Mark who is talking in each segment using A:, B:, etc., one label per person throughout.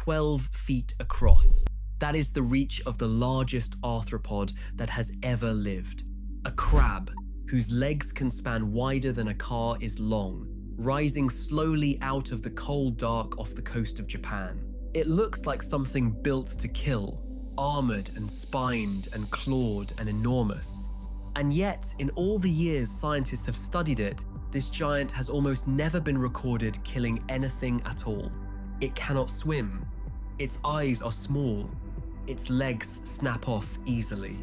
A: 12 feet across. That is the reach of the largest arthropod that has ever lived. A crab whose legs can span wider than a car is long, rising slowly out of the cold dark off the coast of Japan. It looks like something built to kill, armored and spined and clawed and enormous. And yet, in all the years scientists have studied it, this giant has almost never been recorded killing anything at all. It cannot swim. Its eyes are small. Its legs snap off easily.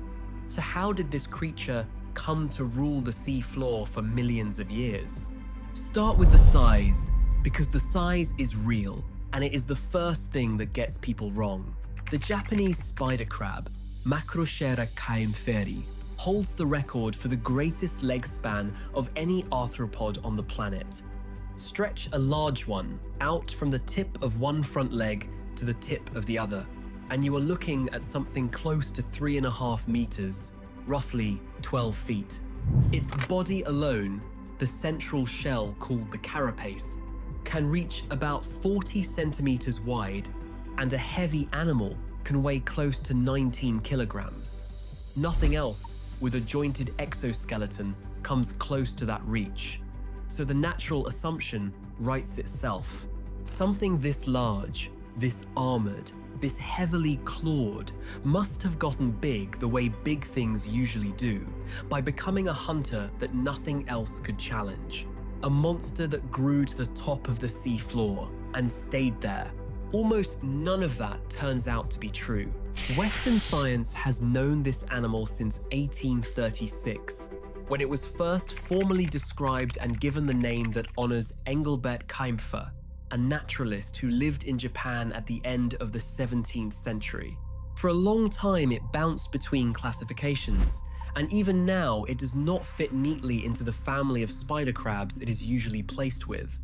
A: So how did this creature come to rule the sea floor for millions of years? Start with the size, because the size is real, and it is the first thing that gets people wrong. The Japanese spider crab, Macrochera caemferi, holds the record for the greatest leg span of any arthropod on the planet. Stretch a large one out from the tip of one front leg to the tip of the other, and you are looking at something close to 3.5 meters, roughly 12 feet. Its body alone, the central shell called the carapace, can reach about 40 centimeters wide, and a heavy animal can weigh close to 19 kilograms. Nothing else with a jointed exoskeleton comes close to that reach. So the natural assumption writes itself. Something this large, this armored, this heavily clawed, must have gotten big the way big things usually do, by becoming a hunter that nothing else could challenge. A monster that grew to the top of the sea floor and stayed there. Almost none of that turns out to be true. Western science has known this animal since 1836, when it was first formally described and given the name that honors Engelbert Kaempfer, a naturalist who lived in Japan at the end of the 17th century. For a long time, it bounced between classifications, and even now, it does not fit neatly into the family of spider crabs it is usually placed with.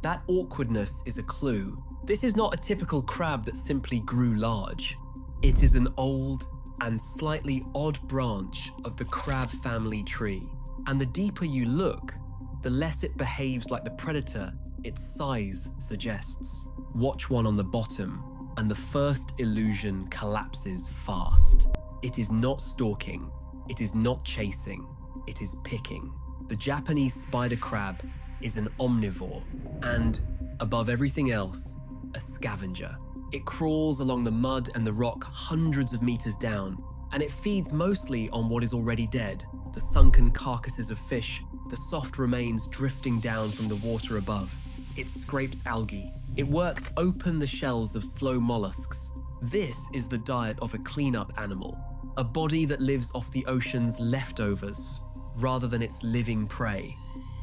A: That awkwardness is a clue. This is not a typical crab that simply grew large. It is an old and slightly odd branch of the crab family tree. And the deeper you look, the less it behaves like the predator its size suggests. Watch one on the bottom, and the first illusion collapses fast. It is not stalking, it is not chasing, it is picking. The Japanese spider crab is an omnivore, and, above everything else, a scavenger. It crawls along the mud and the rock hundreds of meters down, and it feeds mostly on what is already dead, the sunken carcasses of fish, the soft remains drifting down from the water above. It scrapes algae. It works open the shells of slow mollusks. This is the diet of a cleanup animal, a body that lives off the ocean's leftovers, rather than its living prey.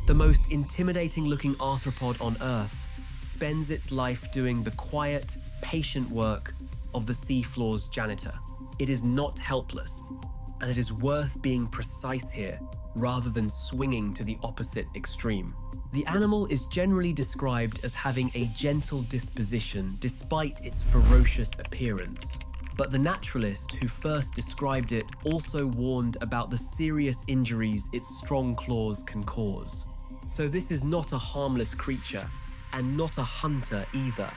A: The most intimidating-looking arthropod on Earth spends its life doing the quiet, patient work of the seafloor's janitor. It is not helpless, and it is worth being precise here, rather than swinging to the opposite extreme. The animal is generally described as having a gentle disposition despite its ferocious appearance. But the naturalist who first described it also warned about the serious injuries its strong claws can cause. So this is not a harmless creature, and not a hunter either.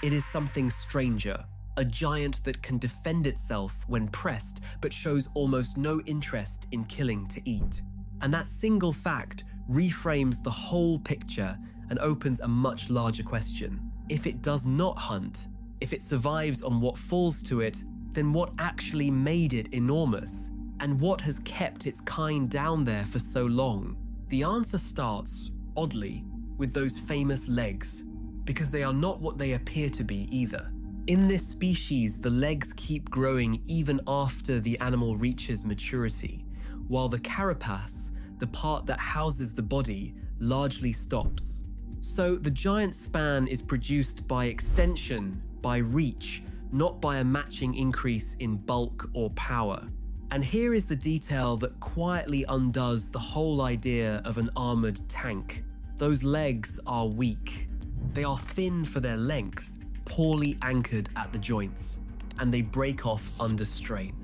A: It is something stranger, a giant that can defend itself when pressed, but shows almost no interest in killing to eat. And that single fact reframes the whole picture and opens a much larger question. If it does not hunt, if it survives on what falls to it, then what actually made it enormous? And what has kept its kind down there for so long? The answer starts, oddly, with those famous legs, because they are not what they appear to be either. In this species, the legs keep growing even after the animal reaches maturity, while the carapace, the part that houses the body, largely stops. So the giant span is produced by extension, by reach, not by a matching increase in bulk or power. And here is the detail that quietly undoes the whole idea of an armored tank. Those legs are weak. They are thin for their length, poorly anchored at the joints, and they break off under strain.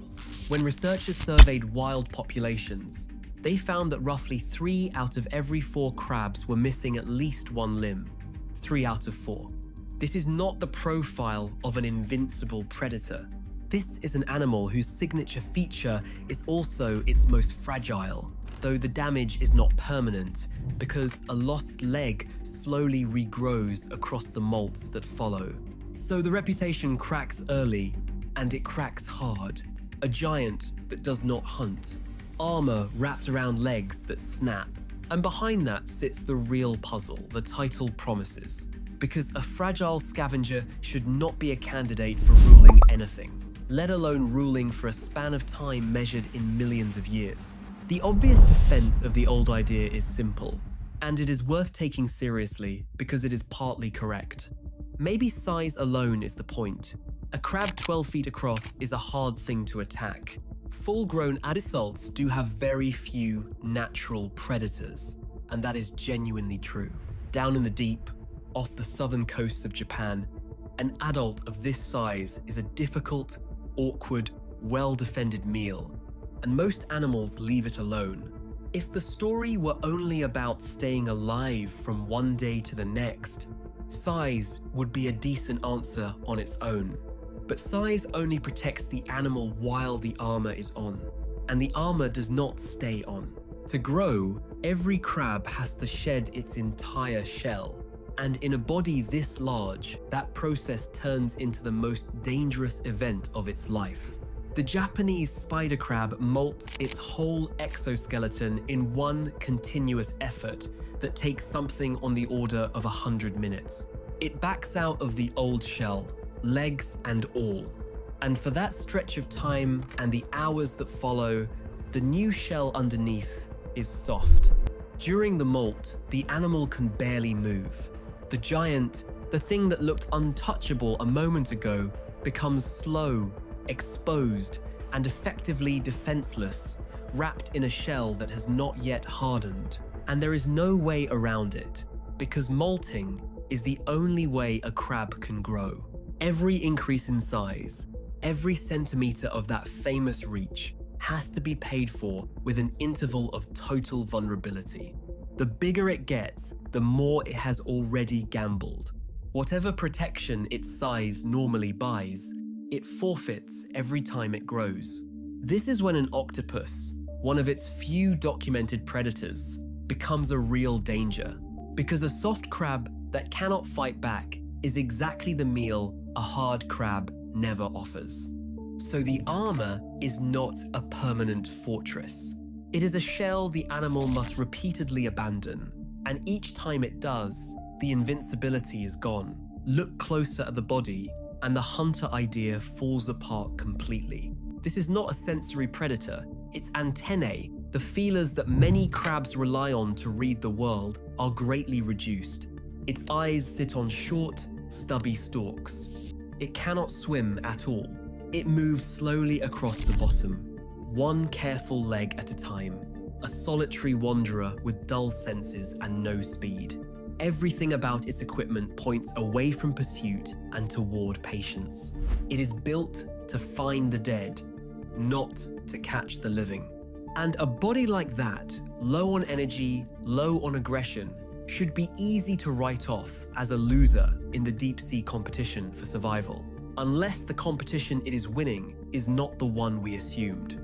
A: When researchers surveyed wild populations, they found that roughly 3 out of every 4 crabs were missing at least one limb. 3 out of 4. This is not the profile of an invincible predator. This is an animal whose signature feature is also its most fragile, though the damage is not permanent, because a lost leg slowly regrows across the molts that follow. So the reputation cracks early, and it cracks hard. A giant that does not hunt. Armor wrapped around legs that snap. And behind that sits the real puzzle the title promises. Because a fragile scavenger should not be a candidate for ruling anything, let alone ruling for a span of time measured in millions of years. The obvious defense of the old idea is simple, and it is worth taking seriously because it is partly correct. Maybe size alone is the point. A crab 12 feet across is a hard thing to attack. Full-grown adults do have very few natural predators, and that is genuinely true. Down in the deep, off the southern coasts of Japan, an adult of this size is a difficult, awkward, well-defended meal, and most animals leave it alone. If the story were only about staying alive from one day to the next, size would be a decent answer on its own. But size only protects the animal while the armor is on, and the armor does not stay on. To grow, every crab has to shed its entire shell, and in a body this large, that process turns into the most dangerous event of its life. The Japanese spider crab molts its whole exoskeleton in one continuous effort that takes something on the order of 100 minutes. It backs out of the old shell, legs and all. And for that stretch of time and the hours that follow, the new shell underneath is soft. During the molt, the animal can barely move. The giant, the thing that looked untouchable a moment ago, becomes slow, exposed, and effectively defenseless, wrapped in a shell that has not yet hardened. And there is no way around it, because molting is the only way a crab can grow. Every increase in size, every centimeter of that famous reach, has to be paid for with an interval of total vulnerability. The bigger it gets, the more it has already gambled. Whatever protection its size normally buys, it forfeits every time it grows. This is when an octopus, one of its few documented predators, becomes a real danger. Because a soft crab that cannot fight back is exactly the meal a hard crab never offers. So the armor is not a permanent fortress. It is a shell the animal must repeatedly abandon, and each time it does, the invincibility is gone. Look closer at the body, and the hunter idea falls apart completely. This is not a sensory predator, its antennae, the feelers that many crabs rely on to read the world, are greatly reduced. Its eyes sit on short, stubby stalks. It cannot swim at all. It moves slowly across the bottom, one careful leg at a time, a solitary wanderer with dull senses and no speed. Everything about its equipment points away from pursuit and toward patience. It is built to find the dead, not to catch the living. And a body like that, low on energy, low on aggression, should be easy to write off as a loser in the deep sea competition for survival, unless the competition it is winning is not the one we assumed.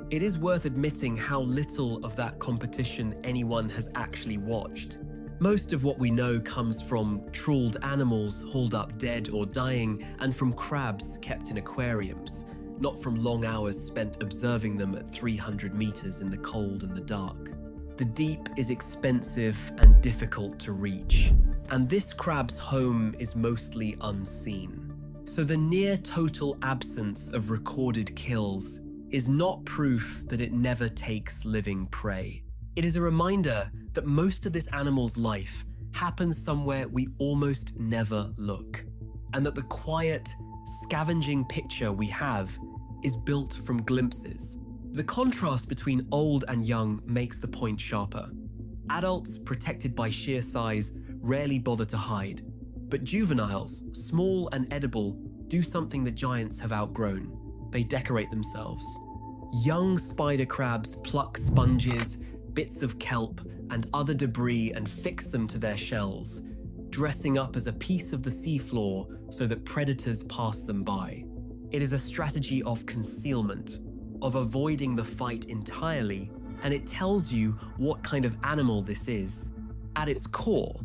A: It is worth admitting how little of that competition anyone has actually watched. Most of what we know comes from trawled animals hauled up dead or dying, and from crabs kept in aquariums, not from long hours spent observing them at 300 meters in the cold and the dark. The deep is expensive and difficult to reach, and this crab's home is mostly unseen. So the near total absence of recorded kills is not proof that it never takes living prey. It is a reminder that most of this animal's life happens somewhere we almost never look, and that the quiet, scavenging picture we have is built from glimpses. The contrast between old and young makes the point sharper. Adults, protected by sheer size, rarely bother to hide, but juveniles, small and edible, do something the giants have outgrown. They decorate themselves. Young spider crabs pluck sponges, bits of kelp, and other debris and fix them to their shells. dressing up as a piece of the seafloor so that predators pass them by. It is a strategy of concealment, of avoiding the fight entirely, and it tells you what kind of animal this is. At its core,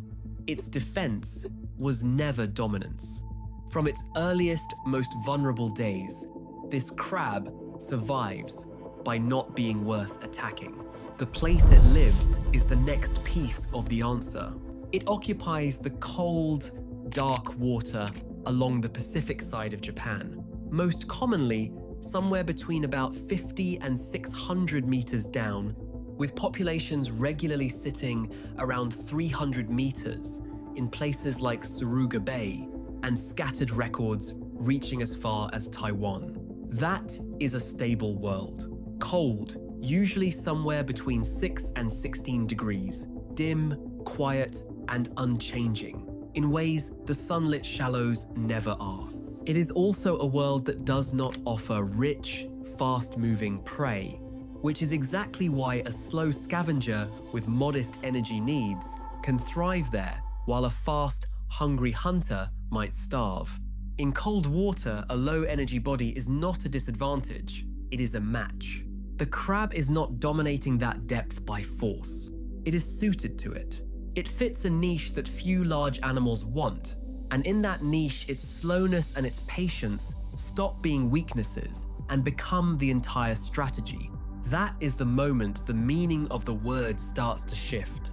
A: its defense was never dominance. From its earliest, most vulnerable days, this crab survives by not being worth attacking. The place it lives is the next piece of the answer. It occupies the cold, dark water along the Pacific side of Japan, most commonly somewhere between about 50 and 600 meters down, with populations regularly sitting around 300 meters in places like Suruga Bay, and scattered records reaching as far as Taiwan. That is a stable world. Cold, usually somewhere between 6 and 16 degrees, dim, quiet, and unchanging, in ways the sunlit shallows never are. It is also a world that does not offer rich, fast-moving prey, which is exactly why a slow scavenger with modest energy needs can thrive there, while a fast, hungry hunter might starve. In cold water, a low-energy body is not a disadvantage, it is a match. The crab is not dominating that depth by force. It is suited to it. It fits a niche that few large animals want, and in that niche, its slowness and its patience stop being weaknesses and become the entire strategy. That is the moment the meaning of the word starts to shift.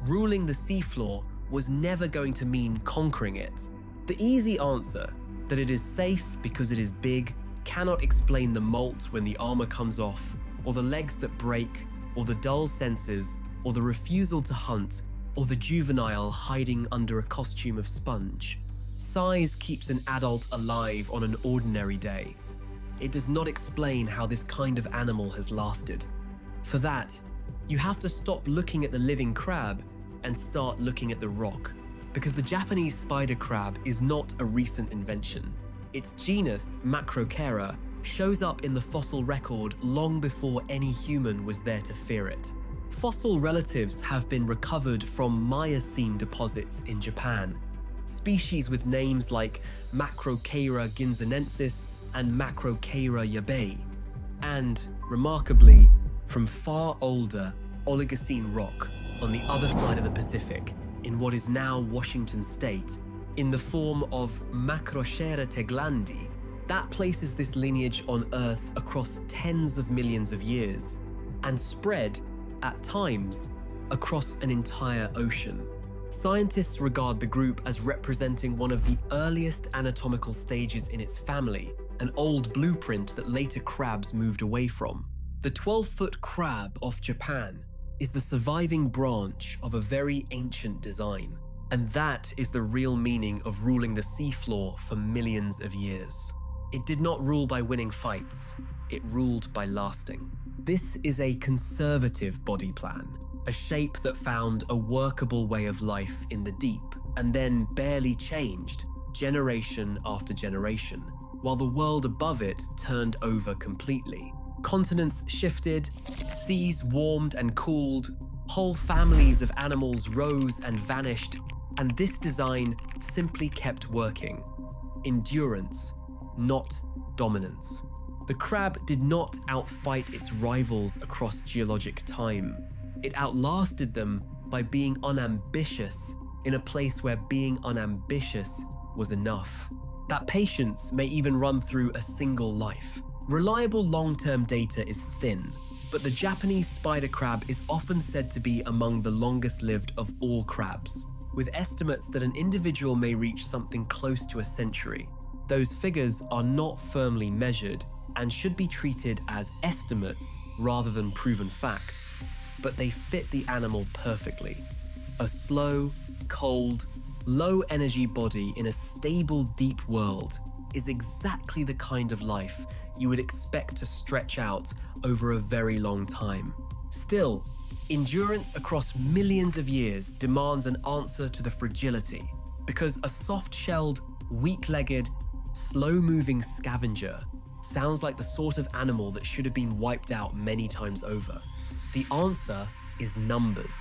A: Ruling the seafloor was never going to mean conquering it. The easy answer, that it is safe because it is big, cannot explain the molt when the armor comes off, or the legs that break, or the dull senses, or the refusal to hunt, or the juvenile hiding under a costume of sponge. Size keeps an adult alive on an ordinary day. It does not explain how this kind of animal has lasted. For that, you have to stop looking at the living crab and start looking at the rock, because the Japanese spider crab is not a recent invention. Its genus, Macrochera, shows up in the fossil record long before any human was there to fear it. Fossil relatives have been recovered from Miocene deposits in Japan. Species with names like Macrochera ginzenensis and Macrochera yabei, and, remarkably, from far older Oligocene rock on the other side of the Pacific, in what is now Washington State, in the form of Macrochera teglandi. That places this lineage on Earth across tens of millions of years, and spread, at times, across an entire ocean. Scientists regard the group as representing one of the earliest anatomical stages in its family, an old blueprint that later crabs moved away from. The 12-foot crab off Japan is the surviving branch of a very ancient design, and that is the real meaning of ruling the seafloor for millions of years. It did not rule by winning fights, it ruled by lasting. This is a conservative body plan, a shape that found a workable way of life in the deep, and then barely changed, generation after generation, while the world above it turned over completely. Continents shifted, seas warmed and cooled, whole families of animals rose and vanished, and this design simply kept working. Endurance, not dominance. The crab did not outfight its rivals across geologic time. It outlasted them by being unambitious in a place where being unambitious was enough. That patience may even run through a single life. Reliable long-term data is thin, but the Japanese spider crab is often said to be among the longest-lived of all crabs, with estimates that an individual may reach something close to a century. Those figures are not firmly measured and should be treated as estimates rather than proven facts, but they fit the animal perfectly. A slow, cold, low-energy body in a stable, deep world is exactly the kind of life you would expect to stretch out over a very long time. Still, endurance across millions of years demands an answer to the fragility, because a soft-shelled, weak-legged, slow-moving scavenger sounds like the sort of animal that should have been wiped out many times over. The answer is numbers.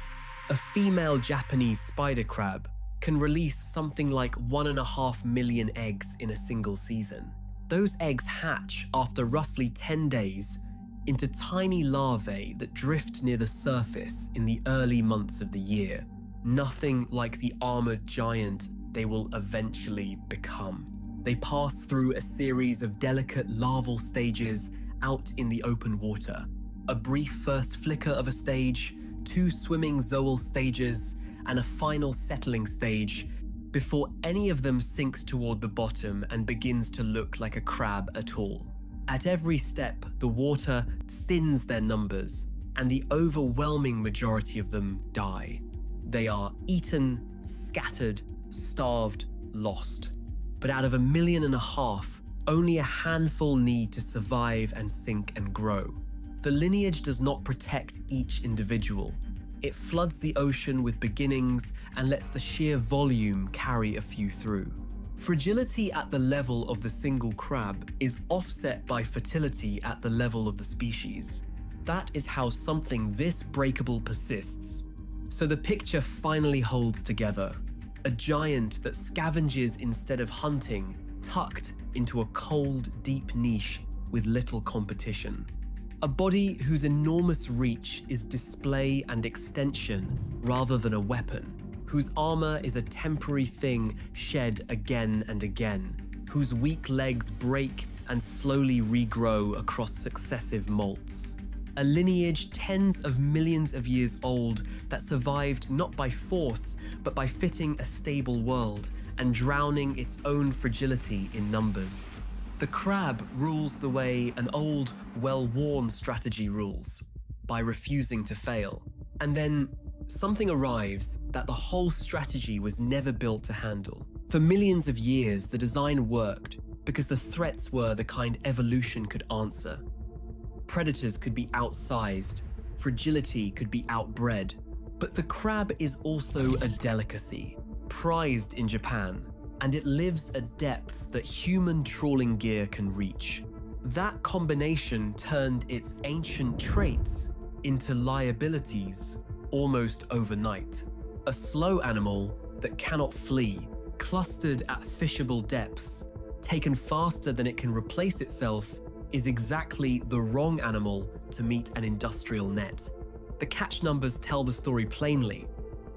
A: A female Japanese spider crab can release something like 1.5 million eggs in a single season. Those eggs hatch after roughly 10 days into tiny larvae that drift near the surface in the early months of the year. Nothing like the armored giant they will eventually become. They pass through a series of delicate larval stages out in the open water. A brief first flicker of a stage, 2 swimming zoal stages, and a final settling stage before any of them sinks toward the bottom and begins to look like a crab at all. At every step, the water thins their numbers, and the overwhelming majority of them die. They are eaten, scattered, starved, lost. But out of 1.5 million, only a handful need to survive and sink and grow. The lineage does not protect each individual. It floods the ocean with beginnings and lets the sheer volume carry a few through. Fragility at the level of the single crab is offset by fertility at the level of the species. That is how something this breakable persists. So the picture finally holds together. A giant that scavenges instead of hunting, tucked into a cold, deep niche with little competition. A body whose enormous reach is display and extension rather than a weapon, whose armor is a temporary thing shed again and again, whose weak legs break and slowly regrow across successive molts. A lineage tens of millions of years old that survived not by force, but by fitting a stable world and drowning its own fragility in numbers. The crab rules the way an old, well-worn strategy rules, by refusing to fail. And then something arrives that the whole strategy was never built to handle. For millions of years, the design worked because the threats were the kind evolution could answer. Predators could be outsized, fragility could be outbred. But the crab is also a delicacy, prized in Japan, and it lives at depths that human trawling gear can reach. That combination turned its ancient traits into liabilities almost overnight. A slow animal that cannot flee, clustered at fishable depths, taken faster than it can replace itself, is exactly the wrong animal to meet an industrial net. The catch numbers tell the story plainly.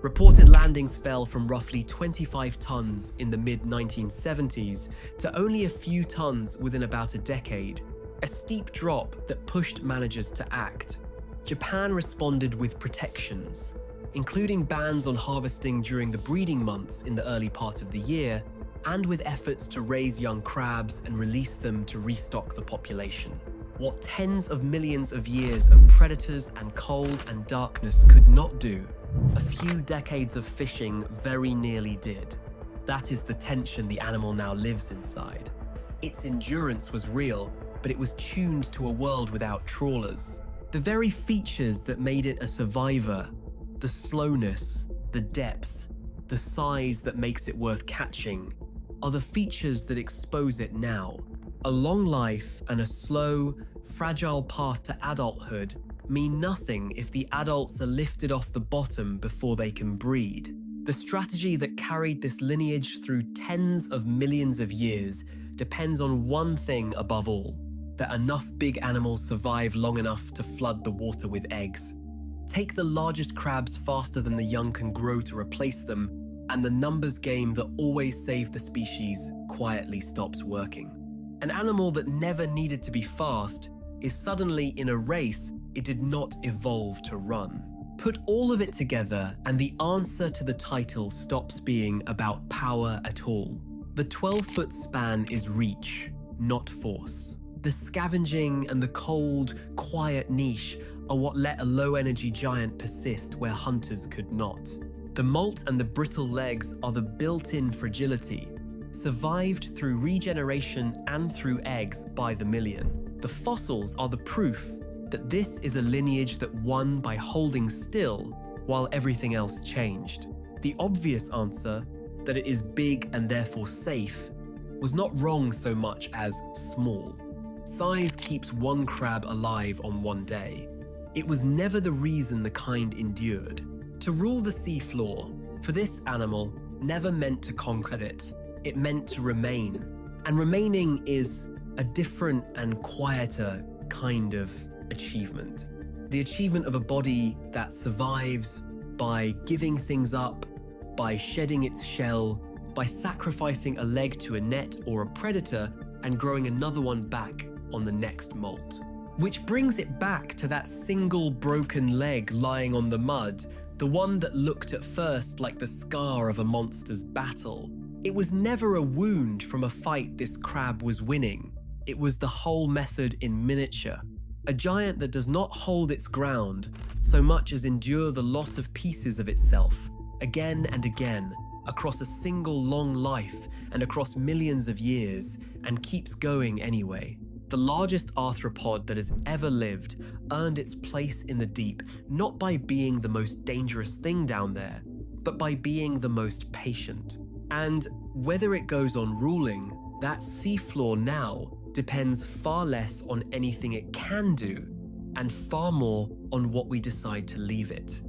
A: Reported landings fell from roughly 25 tons in the mid-1970s to only a few tons within about a decade, a steep drop that pushed managers to act. Japan responded with protections, including bans on harvesting during the breeding months in the early part of the year, and with efforts to raise young crabs and release them to restock the population. What tens of millions of years of predators and cold and darkness could not do, a few decades of fishing very nearly did. That is the tension the animal now lives inside. Its endurance was real, but it was tuned to a world without trawlers. The very features that made it a survivor, the slowness, the depth, the size that makes it worth catching, are the features that expose it now. A long life and a slow, fragile path to adulthood mean nothing if the adults are lifted off the bottom before they can breed. The strategy that carried this lineage through tens of millions of years depends on one thing above all: that enough big animals survive long enough to flood the water with eggs. Take the largest crabs faster than the young can grow to replace them, and the numbers game that always saved the species quietly stops working. An animal that never needed to be fast is suddenly in a race it did not evolve to run. Put all of it together and the answer to the title stops being about power at all. The 12-foot span is reach, not force. The scavenging and the cold, quiet niche are what let a low-energy giant persist where hunters could not. The molt and the brittle legs are the built-in fragility, survived through regeneration and through eggs by the million. The fossils are the proof that this is a lineage that won by holding still while everything else changed. The obvious answer, that it is big and therefore safe, was not wrong so much as small. Size keeps one crab alive on one day. It was never the reason the kind endured. To rule the seafloor, for this animal, never meant to conquer it. It meant to remain. And remaining is a different and quieter kind of achievement. The achievement of a body that survives by giving things up, by shedding its shell, by sacrificing a leg to a net or a predator and growing another one back on the next molt. Which brings it back to that single broken leg lying on the mud, the one that looked at first like the scar of a monster's battle. It was never a wound from a fight this crab was winning. It was the whole method in miniature. A giant that does not hold its ground so much as endure the loss of pieces of itself, again and again, across a single long life and across millions of years, and keeps going anyway. The largest arthropod that has ever lived earned its place in the deep not by being the most dangerous thing down there, but by being the most patient. And whether it goes on ruling, that seafloor now depends far less on anything it can do and far more on what we decide to leave it.